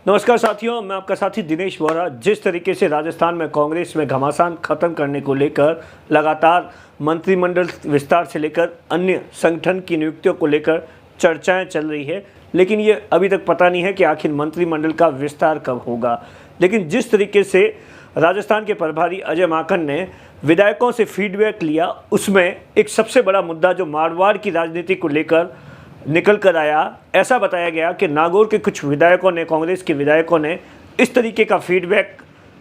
नमस्कार साथियों, मैं आपका साथी दिनेश बोहरा। जिस तरीके से राजस्थान में कांग्रेस में घमासान खत्म करने को लेकर लगातार मंत्रिमंडल विस्तार से लेकर अन्य संगठन की नियुक्तियों को लेकर चर्चाएं चल रही है, लेकिन ये अभी तक पता नहीं है कि आखिर मंत्रिमंडल का विस्तार कब होगा। लेकिन जिस तरीके से राजस्थान के प्रभारी अजय माकन ने विधायकों से फीडबैक लिया, उसमें एक सबसे बड़ा मुद्दा जो मारवाड़ की राजनीति को लेकर निकल कर आया। ऐसा बताया गया कि नागौर के कुछ विधायकों ने, कांग्रेस के विधायकों ने इस तरीके का फीडबैक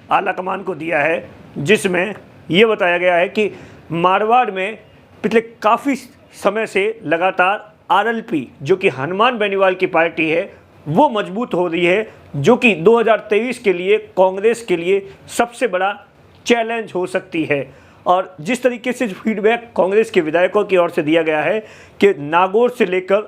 आला कमान को दिया है, जिसमें ये बताया गया है कि मारवाड़ में पिछले काफ़ी समय से लगातार आरएलपी, जो कि हनुमान बेनीवाल की पार्टी है, वो मजबूत हो रही है, जो कि 2023 के लिए कांग्रेस के लिए सबसे बड़ा चैलेंज हो सकती है। और जिस तरीके से फीडबैक कांग्रेस के विधायकों की ओर से दिया गया है कि नागौर से लेकर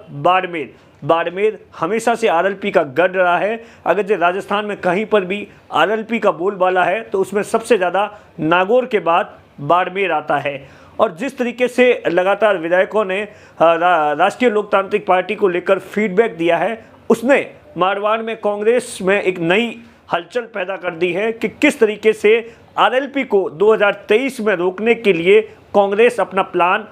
बाड़मेर हमेशा से आरएलपी का गढ़ रहा है। अगर जो राजस्थान में कहीं पर भी आरएलपी का बोलबाला है तो उसमें सबसे ज़्यादा नागौर के बाद बाड़मेर आता है। और जिस तरीके से लगातार विधायकों ने राष्ट्रीय लोकतांत्रिक पार्टी को लेकर फीडबैक दिया है, उसने मारवाड़ में कांग्रेस में एक नई हलचल पैदा कर दी है कि किस तरीके से आरएलपी को 2023 में रोकने के लिए कांग्रेस अपना प्लान,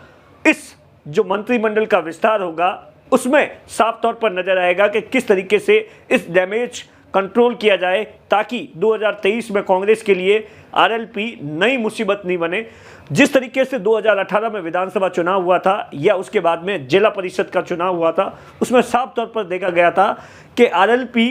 इस जो मंत्रिमंडल का विस्तार होगा उसमें साफ तौर पर नजर आएगा कि किस तरीके से इस डैमेज कंट्रोल किया जाए, ताकि 2023 में कांग्रेस के लिए आरएलपी नई मुसीबत नहीं बने। जिस तरीके से 2018 में विधानसभा चुनाव हुआ था या उसके बाद में जिला परिषद का चुनाव हुआ था, उसमें साफ तौर पर देखा गया था कि आरएलपी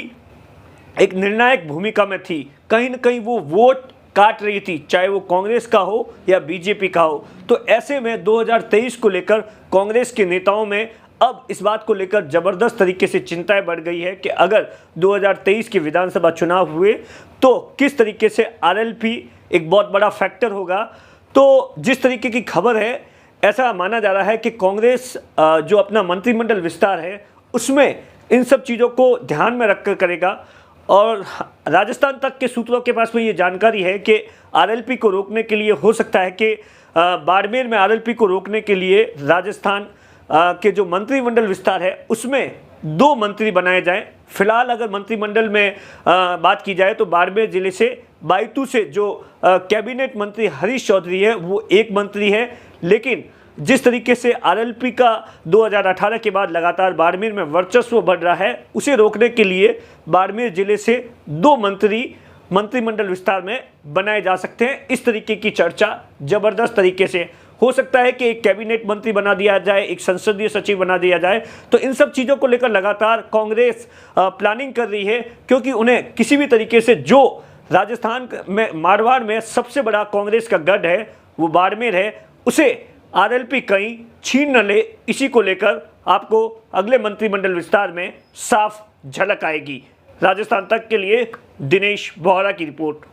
एक निर्णायक भूमिका में थी। कहीं न कहीं वो वोट काट रही थी, चाहे वो कांग्रेस का हो या बीजेपी का हो। तो ऐसे में 2023 को लेकर कांग्रेस के नेताओं में अब इस बात को लेकर ज़बरदस्त तरीके से चिंताएं बढ़ गई है कि अगर 2023 के विधानसभा चुनाव हुए तो किस तरीके से आरएलपी एक बहुत बड़ा फैक्टर होगा। तो जिस तरीके की खबर है, ऐसा माना जा रहा है कि कांग्रेस जो अपना मंत्रिमंडल विस्तार है उसमें इन सब चीज़ों को ध्यान में रखकर करेगा। और राजस्थान तक के सूत्रों के पास में ये जानकारी है कि आरएलपी को रोकने के लिए हो सकता है कि बाड़मेर में आरएलपी को रोकने के लिए राजस्थान के जो मंत्रिमंडल विस्तार है उसमें 2 मंत्री बनाए जाएं। फिलहाल अगर मंत्रिमंडल में बात की जाए तो बाड़मेर जिले से बायतू से जो कैबिनेट मंत्री हरीश चौधरी है वो एक मंत्री है, लेकिन जिस तरीके से आरएलपी का 2018 के बाद लगातार बाड़मेर में वर्चस्व बढ़ रहा है, उसे रोकने के लिए बाड़मेर जिले से 2 मंत्री मंत्रिमंडल विस्तार में बनाए जा सकते हैं। इस तरीके की चर्चा जबरदस्त तरीके से हो सकता है कि एक कैबिनेट मंत्री बना दिया जाए, एक संसदीय सचिव बना दिया जाए। तो इन सब चीज़ों को लेकर लगातार कांग्रेस प्लानिंग कर रही है, क्योंकि उन्हें किसी भी तरीके से जो राजस्थान में मारवाड़ में सबसे बड़ा कांग्रेस का गढ़ है वो बाड़मेर है, उसे आरएलपी कहीं छीन न ले। इसी को लेकर आपको अगले मंत्रिमंडल विस्तार में साफ झलक आएगी। राजस्थान तक के लिए दिनेश बोहरा की रिपोर्ट।